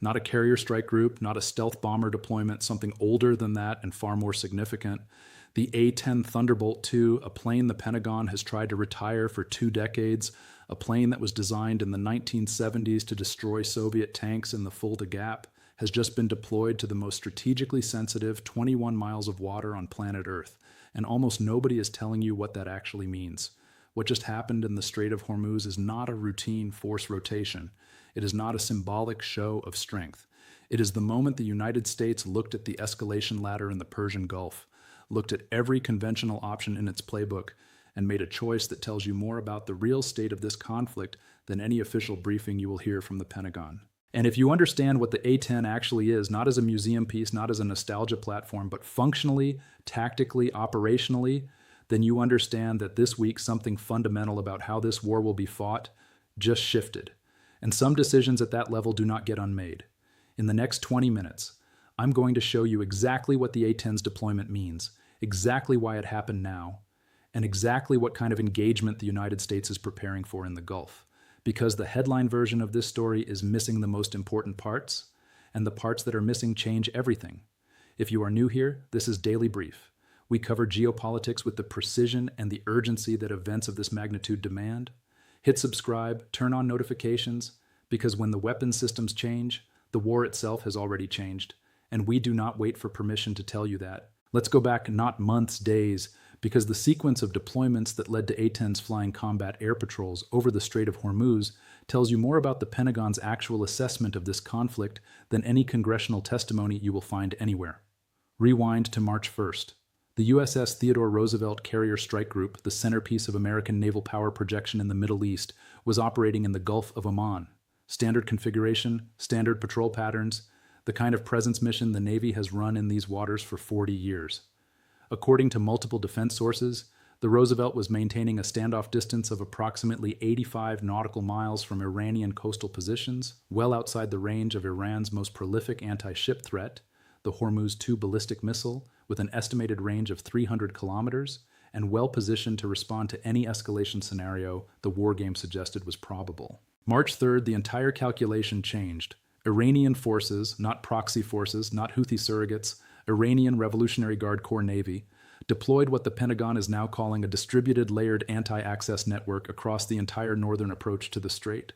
Not a carrier strike group, not a stealth bomber deployment, something older than that and far more significant. The A-10 Thunderbolt II, a plane the Pentagon has tried to retire for 2 decades, a plane that was designed in the 1970s to destroy Soviet tanks in the Fulda Gap, has just been deployed to the most strategically sensitive 21 miles of water on planet Earth, and almost nobody is telling you what that actually means. What just happened in the Strait of Hormuz is not a routine force rotation. It is not a symbolic show of strength. It is the moment the United States looked at the escalation ladder in the Persian Gulf, looked at every conventional option in its playbook, and made a choice that tells you more about the real state of this conflict than any official briefing you will hear from the Pentagon. And if you understand what the A-10 actually is, not as a museum piece, not as a nostalgia platform, but functionally, tactically, operationally, then you understand that this week something fundamental about how this war will be fought just shifted. And some decisions at that level do not get unmade. In the next 20 minutes, I'm going to show you exactly what the A-10's deployment means, exactly why it happened now, and exactly what kind of engagement the United States is preparing for in the Gulf. Because the headline version of this story is missing the most important parts, and the parts that are missing change everything. If you are new here, this is Daily Brief. We cover geopolitics with the precision and the urgency that events of this magnitude demand. Hit subscribe, turn on notifications, because when the weapon systems change, the war itself has already changed, and we do not wait for permission to tell you that. Let's go back not months, days, because the sequence of deployments that led to A-10's flying combat air patrols over the Strait of Hormuz tells you more about the Pentagon's actual assessment of this conflict than any congressional testimony you will find anywhere. Rewind to March 1st. The USS Theodore Roosevelt Carrier Strike Group, the centerpiece of American naval power projection in the Middle East, was operating in the Gulf of Oman. Standard configuration, standard patrol patterns, the kind of presence mission the Navy has run in these waters for 40 years. According to multiple defense sources, the Roosevelt was maintaining a standoff distance of approximately 85 nautical miles from Iranian coastal positions, well outside the range of Iran's most prolific anti-ship threat, the Hormuz 2 ballistic missile, with an estimated range of 300 kilometers, and well positioned to respond to any escalation scenario the war game suggested was probable. March 3rd, the entire calculation changed. Iranian forces, not proxy forces, not Houthi surrogates, Iranian Revolutionary Guard Corps Navy, deployed what the Pentagon is now calling a distributed layered anti-access network across the entire northern approach to the Strait.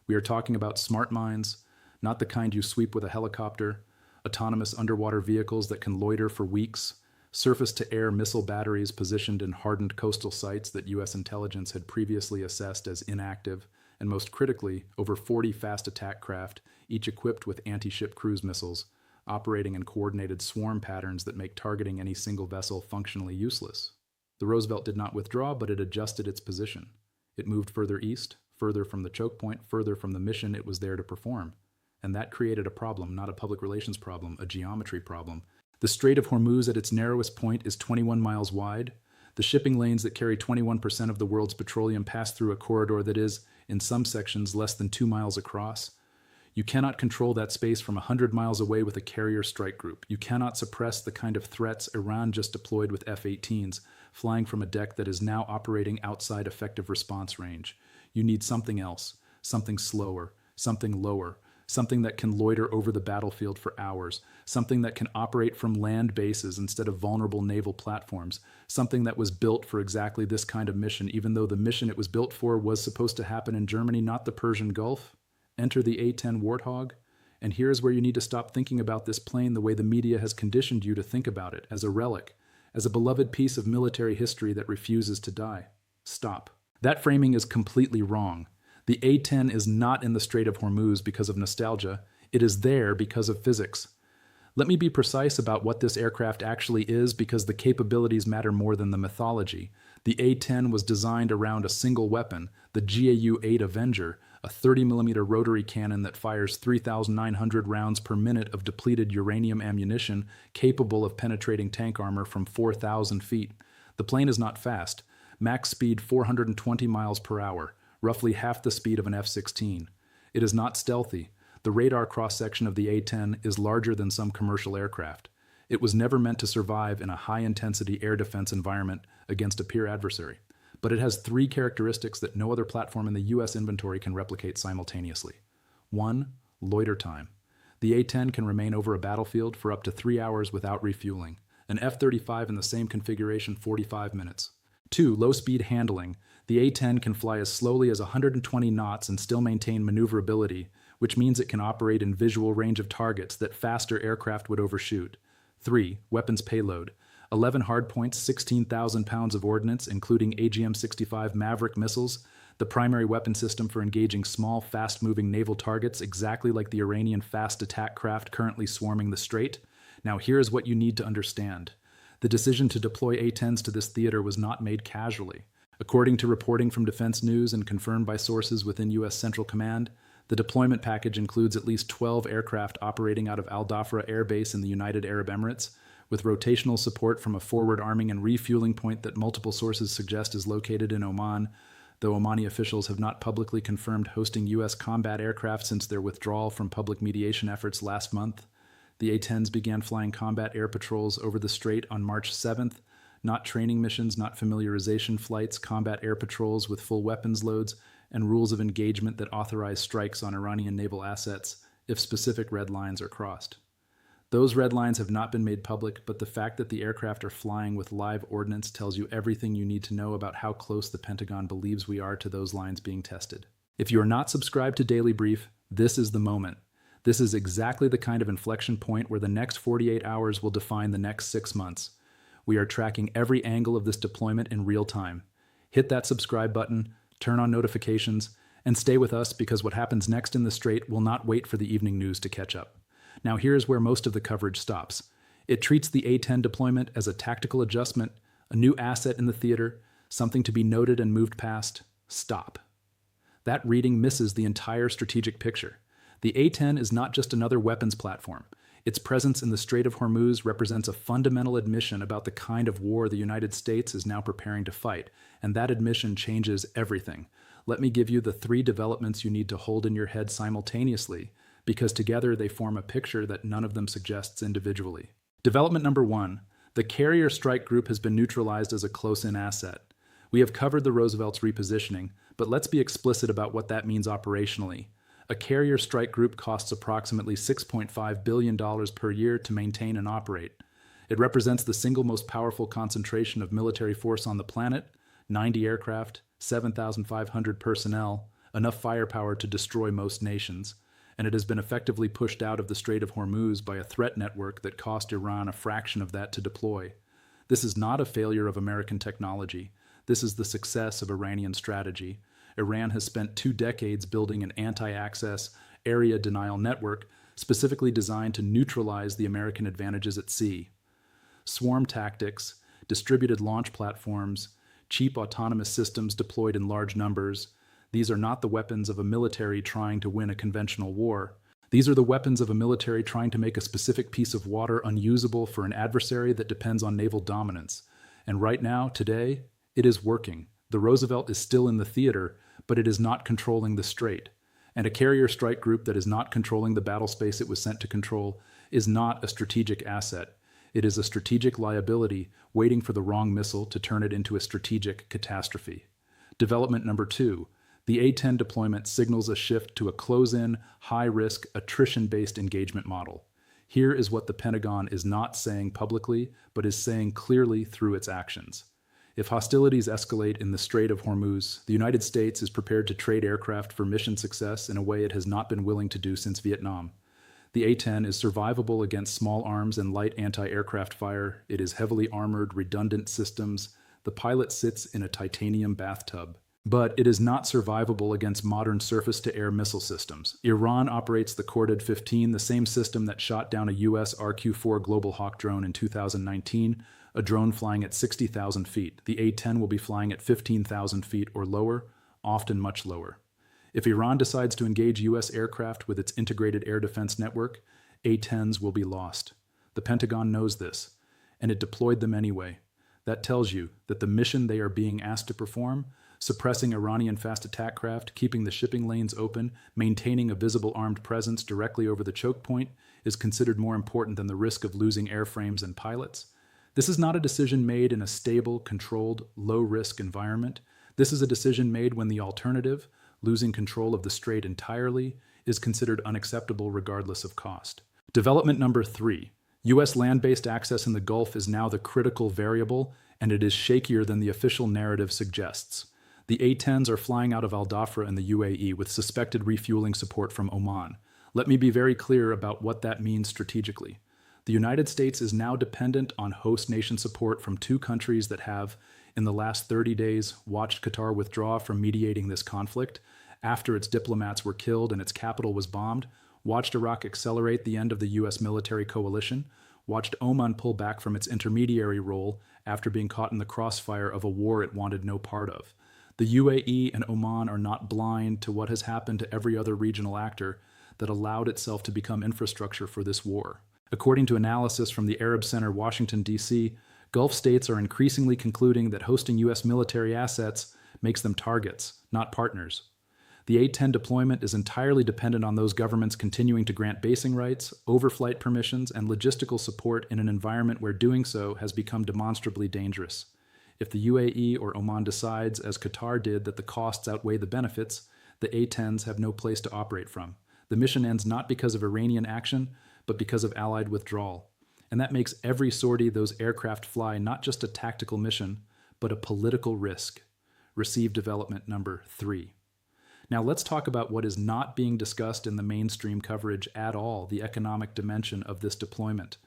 We are talking about smart mines, not the kind you sweep with a helicopter, autonomous underwater vehicles that can loiter for weeks, surface-to-air missile batteries positioned in hardened coastal sites that U.S. intelligence had previously assessed as inactive, and most critically, over 40 fast attack craft, each equipped with anti-ship cruise missiles, operating in coordinated swarm patterns that make targeting any single vessel functionally useless. The Roosevelt did not withdraw, but it adjusted its position. It moved further east, further from the choke point, further from the mission it was there to perform. And that created a problem, not a public relations problem, a geometry problem. The Strait of Hormuz at its narrowest point is 21 miles wide. The shipping lanes that carry 21% of the world's petroleum pass through a corridor that is, in some sections, less than 2 miles across. You cannot control that space from 100 miles away with a carrier strike group. You cannot suppress the kind of threats Iran just deployed with F-18s, flying from a deck that is now operating outside effective response range. You need something else, something slower, something lower, something that can loiter over the battlefield for hours, something that can operate from land bases instead of vulnerable naval platforms, something that was built for exactly this kind of mission, even though the mission it was built for was supposed to happen in Germany, not the Persian Gulf. Enter the A-10 Warthog, and here's where you need to stop thinking about this plane the way the media has conditioned you to think about it, as a relic, as a beloved piece of military history that refuses to die. Stop. That framing is completely wrong. The A-10 is not in the Strait of Hormuz because of nostalgia. It is there because of physics. Let me be precise about what this aircraft actually is, because the capabilities matter more than the mythology. The A-10 was designed around a single weapon, the GAU-8 Avenger, a 30mm rotary cannon that fires 3,900 rounds per minute of depleted uranium ammunition capable of penetrating tank armor from 4,000 feet. The plane is not fast. Max speed 420 miles per hour, roughly half the speed of an F-16. It is not stealthy. The radar cross-section of the A-10 is larger than some commercial aircraft. It was never meant to survive in a high-intensity air defense environment against a peer adversary. But it has 3 characteristics that no other platform in the U.S. inventory can replicate simultaneously. 1. Loiter time. The A-10 can remain over a battlefield for up to 3 hours without refueling. An F-35 in the same configuration, 45 minutes. 2. Low-speed handling. The A-10 can fly as slowly as 120 knots and still maintain maneuverability, which means it can operate in visual range of targets that faster aircraft would overshoot. 3. Weapons payload. 11 hardpoints, 16,000 pounds of ordnance, including AGM-65 Maverick missiles, the primary weapon system for engaging small, fast-moving naval targets exactly like the Iranian fast attack craft currently swarming the Strait. Now here is what you need to understand. The decision to deploy A-10s to this theater was not made casually. According to reporting from Defense News and confirmed by sources within U.S. Central Command, the deployment package includes at least 12 aircraft operating out of Al Dhafra Air Base in the United Arab Emirates, with rotational support from a forward arming and refueling point that multiple sources suggest is located in Oman, though Omani officials have not publicly confirmed hosting U.S. combat aircraft since their withdrawal from public mediation efforts last month. The A-10s began flying combat air patrols over the Strait on March 7th, not training missions, not familiarization flights, combat air patrols with full weapons loads, and rules of engagement that authorize strikes on Iranian naval assets if specific red lines are crossed. Those red lines have not been made public, but the fact that the aircraft are flying with live ordnance tells you everything you need to know about how close the Pentagon believes we are to those lines being tested. If you are not subscribed to Daily Brief, this is the moment. This is exactly the kind of inflection point where the next 48 hours will define the next 6 months. We are tracking every angle of this deployment in real time. Hit that subscribe button, turn on notifications, and stay with us because what happens next in the Strait will not wait for the evening news to catch up. Now here's where most of the coverage stops. It treats the A-10 deployment as a tactical adjustment, a new asset in the theater, something to be noted and moved past. Stop. That reading misses the entire strategic picture. The A-10 is not just another weapons platform. Its presence in the Strait of Hormuz represents a fundamental admission about the kind of war the United States is now preparing to fight, and that admission changes everything. Let me give you the 3 developments you need to hold in your head simultaneously, because together they form a picture that none of them suggests individually. Development number 1. The carrier strike group has been neutralized as a close-in asset. We have covered the Roosevelt's repositioning, but let's be explicit about what that means operationally. A carrier strike group costs approximately $6.5 billion per year to maintain and operate. It represents the single most powerful concentration of military force on the planet, 90 aircraft, 7,500 personnel, enough firepower to destroy most nations, and it has been effectively pushed out of the Strait of Hormuz by a threat network that cost Iran a fraction of that to deploy. This is not a failure of American technology. This is the success of Iranian strategy. Iran has spent 2 decades building an anti-access, area denial network specifically designed to neutralize the American advantages at sea. Swarm tactics, distributed launch platforms, cheap autonomous systems deployed in large numbers, these are not the weapons of a military trying to win a conventional war. These are the weapons of a military trying to make a specific piece of water unusable for an adversary that depends on naval dominance. And right now, today, it is working. The Roosevelt is still in the theater, but it is not controlling the Strait. And a carrier strike group that is not controlling the battle space it was sent to control is not a strategic asset. It is a strategic liability waiting for the wrong missile to turn it into a strategic catastrophe. Development number 2. The A-10 deployment signals a shift to a close-in, high-risk, attrition-based engagement model. Here is what the Pentagon is not saying publicly, but is saying clearly through its actions. If hostilities escalate in the Strait of Hormuz, the United States is prepared to trade aircraft for mission success in a way it has not been willing to do since Vietnam. The A-10 is survivable against small arms and light anti-aircraft fire. It is heavily armored, redundant systems. The pilot sits in a titanium bathtub. But it is not survivable against modern surface-to-air missile systems. Iran operates the Corded-15, the same system that shot down a U.S. RQ-4 Global Hawk drone in 2019, a drone flying at 60,000 feet. The A-10 will be flying at 15,000 feet or lower, often much lower. If Iran decides to engage U.S. aircraft with its integrated air defense network, A-10s will be lost. The Pentagon knows this, and it deployed them anyway. That tells you that the mission they are being asked to perform, suppressing Iranian fast attack craft, keeping the shipping lanes open, maintaining a visible armed presence directly over the choke point, is considered more important than the risk of losing airframes and pilots. This is not a decision made in a stable, controlled, low-risk environment. This is a decision made when the alternative, losing control of the Strait entirely, is considered unacceptable regardless of cost. Development number 3. U.S. land-based access in the Gulf is now the critical variable, and it is shakier than the official narrative suggests. The A-10s are flying out of Al Dhafra in the UAE with suspected refueling support from Oman. Let me be very clear about what that means strategically. The United States is now dependent on host nation support from 2 countries that have, in the last 30 days, watched Qatar withdraw from mediating this conflict after its diplomats were killed and its capital was bombed, watched Iraq accelerate the end of the U.S. military coalition, watched Oman pull back from its intermediary role after being caught in the crossfire of a war it wanted no part of. The UAE and Oman are not blind to what has happened to every other regional actor that allowed itself to become infrastructure for this war. According to analysis from the Arab Center, Washington, D.C., Gulf states are increasingly concluding that hosting U.S. military assets makes them targets, not partners. The A-10 deployment is entirely dependent on those governments continuing to grant basing rights, overflight permissions, and logistical support in an environment where doing so has become demonstrably dangerous. If the UAE or Oman decides, as Qatar did, that the costs outweigh the benefits, the A-10s have no place to operate from. The mission ends not because of Iranian action, but because of Allied withdrawal. And that makes every sortie those aircraft fly not just a tactical mission, but a political risk. Receive development number 3. Now let's talk about what is not being discussed in the mainstream coverage at all, the economic dimension of this deployment.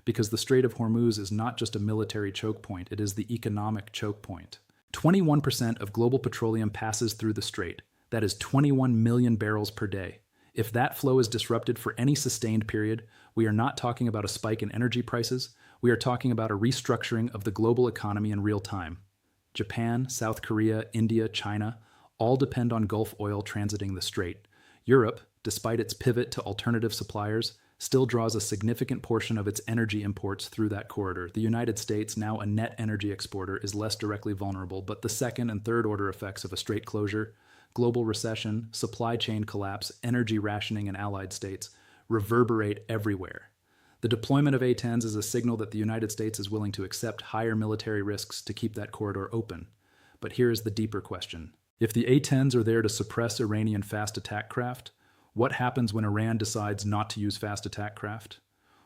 Because the Strait of Hormuz is not just a military choke point, it is the economic choke point. 21% of global petroleum passes through the strait. That is 21 million barrels per day. If that flow is disrupted for any sustained period, we are not talking about a spike in energy prices, we are talking about a restructuring of the global economy in real time. Japan, South Korea, India, China all depend on Gulf oil transiting the strait. Europe, despite its pivot to alternative suppliers, still draws a significant portion of its energy imports through that corridor. The United States, now a net energy exporter, is less directly vulnerable, but the second and third order effects of a strait closure, global recession, supply chain collapse, energy rationing in allied states reverberate everywhere. The deployment of A-10s is a signal that the United States is willing to accept higher military risks to keep that corridor open. But here is the deeper question. If the A-10s are there to suppress Iranian fast attack craft, what happens when Iran decides not to use fast attack craft?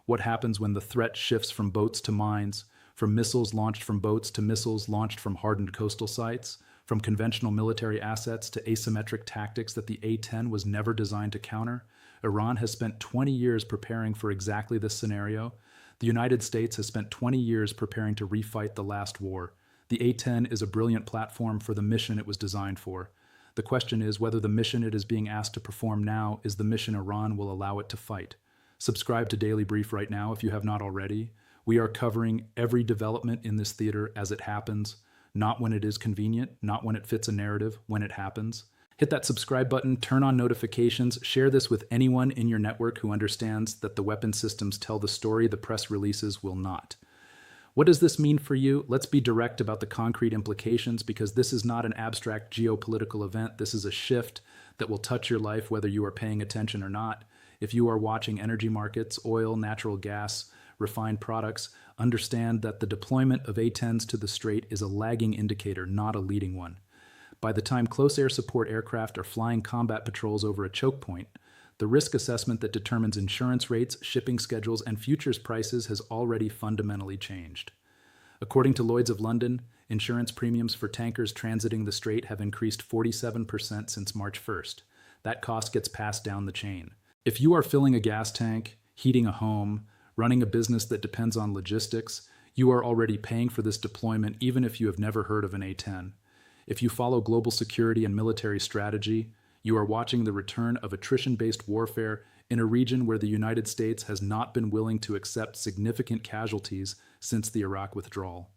What happens when the threat shifts from boats to mines, from missiles launched from boats to missiles launched from hardened coastal sites, from conventional military assets to asymmetric tactics that the A-10 was never designed to counter? Iran has spent 20 years preparing for exactly this scenario. The United States has spent 20 years preparing to refight the last war. The A-10 is a brilliant platform for the mission it was designed for. The question is whether the mission it is being asked to perform now is the mission Iran will allow it to fight. Subscribe to Daily Brief right now if you have not already. We are covering every development in this theater as it happens, not when it is convenient, not when it fits a narrative, when it happens. Hit that subscribe button, turn on notifications, share this with anyone in your network who understands that the weapon systems tell the story the press releases will not. What does this mean for you? Let's be direct about the concrete implications, because this is not an abstract geopolitical event. This is a shift that will touch your life whether you are paying attention or not. If you are watching energy markets, oil, natural gas, refined products, understand that the deployment of A-10s to the Strait is a lagging indicator, not a leading one. By the time close air support aircraft are flying combat patrols over a choke point, the risk assessment that determines insurance rates, shipping schedules, and futures prices has already fundamentally changed. According to Lloyd's of London, insurance premiums for tankers transiting the Strait have increased 47% since March 1st. That cost gets passed down the chain. If you are filling a gas tank, heating a home, running a business that depends on logistics, you are already paying for this deployment even if you have never heard of an A-10. If you follow global security and military strategy, you are watching the return of attrition-based warfare in a region where the United States has not been willing to accept significant casualties since the Iraq withdrawal.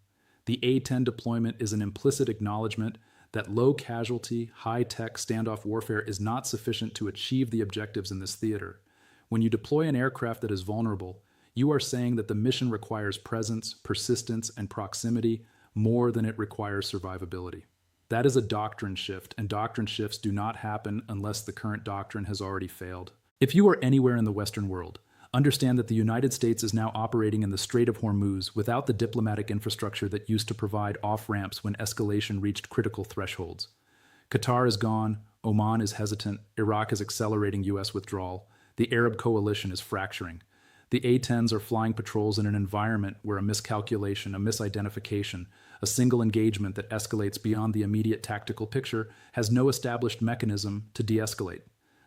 The A-10 deployment is an implicit acknowledgement that low-casualty, high-tech standoff warfare is not sufficient to achieve the objectives in this theater. When you deploy an aircraft that is vulnerable, you are saying that the mission requires presence, persistence, and proximity more than it requires survivability. That is a doctrine shift, and doctrine shifts do not happen unless the current doctrine has already failed. If you are anywhere in the Western world, understand that the United States is now operating in the Strait of Hormuz without the diplomatic infrastructure that used to provide off-ramps when escalation reached critical thresholds. Qatar is gone, Oman is hesitant. Iraq is accelerating U.S. withdrawal. The Arab coalition is fracturing. The A-10s are flying patrols in an environment where a miscalculation, a misidentification, a single engagement that escalates beyond the immediate tactical picture has no established mechanism to de-escalate.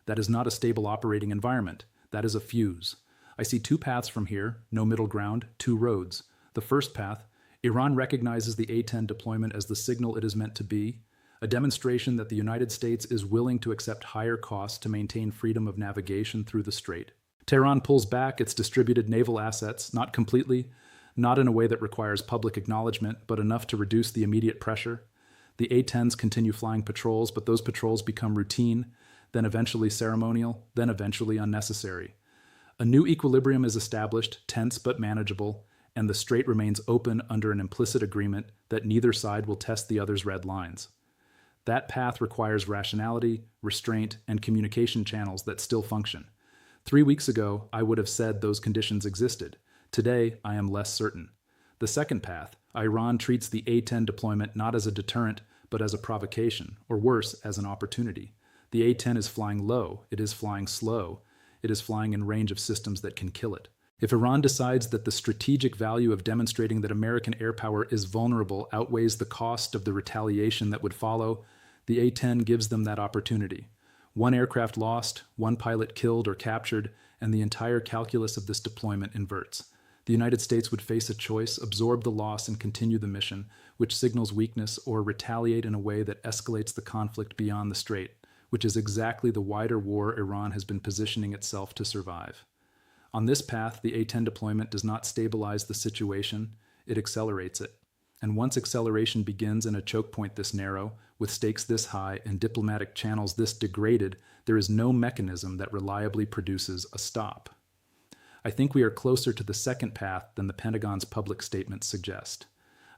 That is not a stable operating environment. That is a fuse. I see two paths from here, no middle ground, two roads. The first path, Iran recognizes the A-10 deployment as the signal it is meant to be, a demonstration that the United States is willing to accept higher costs to maintain freedom of navigation through the Strait. Tehran pulls back its distributed naval assets, not completely, not in a way that requires public acknowledgement, but enough to reduce the immediate pressure. The A-10s continue flying patrols, but those patrols become routine, then eventually ceremonial, then eventually unnecessary. A new equilibrium is established, tense but manageable, and the Strait remains open under an implicit agreement that neither side will test the other's red lines. That path requires rationality, restraint, and communication channels that still function. 3 weeks ago, I would have said those conditions existed. Today, I am less certain. The second path, Iran treats the A-10 deployment not as a deterrent, but as a provocation, or worse, as an opportunity. The A-10 is flying low, it is flying slow, it is flying in range of systems that can kill it. If Iran decides that the strategic value of demonstrating that American air power is vulnerable outweighs the cost of the retaliation that would follow, the A-10 gives them that opportunity. One aircraft lost, one pilot killed or captured, and the entire calculus of this deployment inverts. The United States would face a choice: absorb the loss and continue the mission, which signals weakness, or retaliate in a way that escalates the conflict beyond the Strait, which is exactly the wider war Iran has been positioning itself to survive. On this path, the A-10 deployment does not stabilize the situation, it accelerates it. And once acceleration begins in a choke point this narrow, with stakes this high and diplomatic channels this degraded, there is no mechanism that reliably produces a stop. I think we are closer to the second path than the Pentagon's public statements suggest.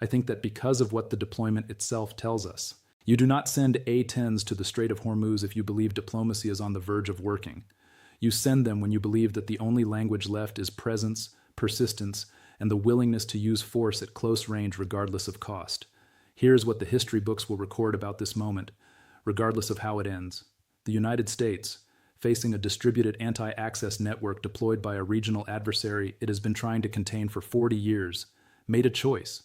I think that because of what the deployment itself tells us. You do not send A-10s to the Strait of Hormuz if you believe diplomacy is on the verge of working. You send them when you believe that the only language left is presence, persistence, and the willingness to use force at close range regardless of cost. Here's what the history books will record about this moment, regardless of how it ends. The United States, facing a distributed anti-access network deployed by a regional adversary it has been trying to contain for 40 years, made a choice.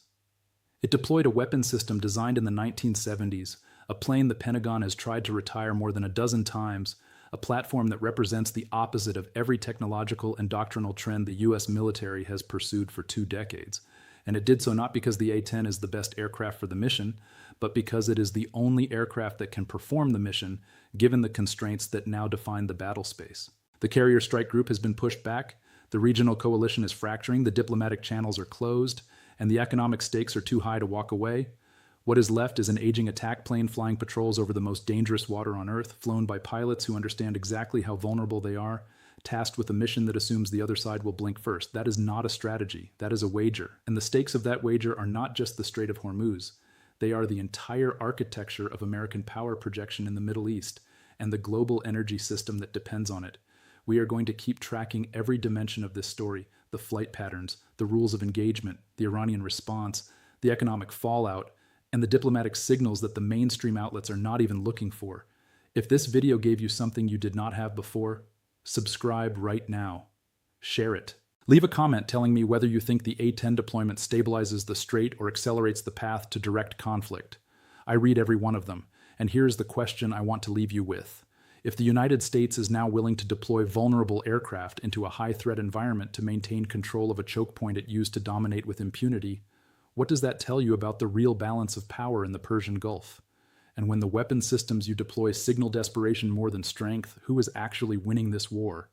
It deployed a weapon system designed in the 1970s, a plane the Pentagon has tried to retire more than a dozen times, a platform that represents the opposite of every technological and doctrinal trend the U.S. military has pursued for 2 decades. And it did so not because the A-10 is the best aircraft for the mission, but because it is the only aircraft that can perform the mission, given the constraints that now define the battle space. The carrier strike group has been pushed back, the regional coalition is fracturing, the diplomatic channels are closed, and the economic stakes are too high to walk away. What is left is an aging attack plane flying patrols over the most dangerous water on Earth, flown by pilots who understand exactly how vulnerable they are, tasked with a mission that assumes the other side will blink first. That is not a strategy. That is a wager. And the stakes of that wager are not just the Strait of Hormuz. They are the entire architecture of American power projection in the Middle East and the global energy system that depends on it. We are going to keep tracking every dimension of this story: the flight patterns, the rules of engagement, the Iranian response, the economic fallout, and the diplomatic signals that the mainstream outlets are not even looking for. If this video gave you something you did not have before, subscribe right now. Share it. Leave a comment telling me whether you think the A-10 deployment stabilizes the Strait or accelerates the path to direct conflict. I read every one of them, and here's the question I want to leave you with. If the United States is now willing to deploy vulnerable aircraft into a high-threat environment to maintain control of a choke point it used to dominate with impunity, what does that tell you about the real balance of power in the Persian Gulf? And when the weapon systems you deploy signal desperation more than strength, who is actually winning this war?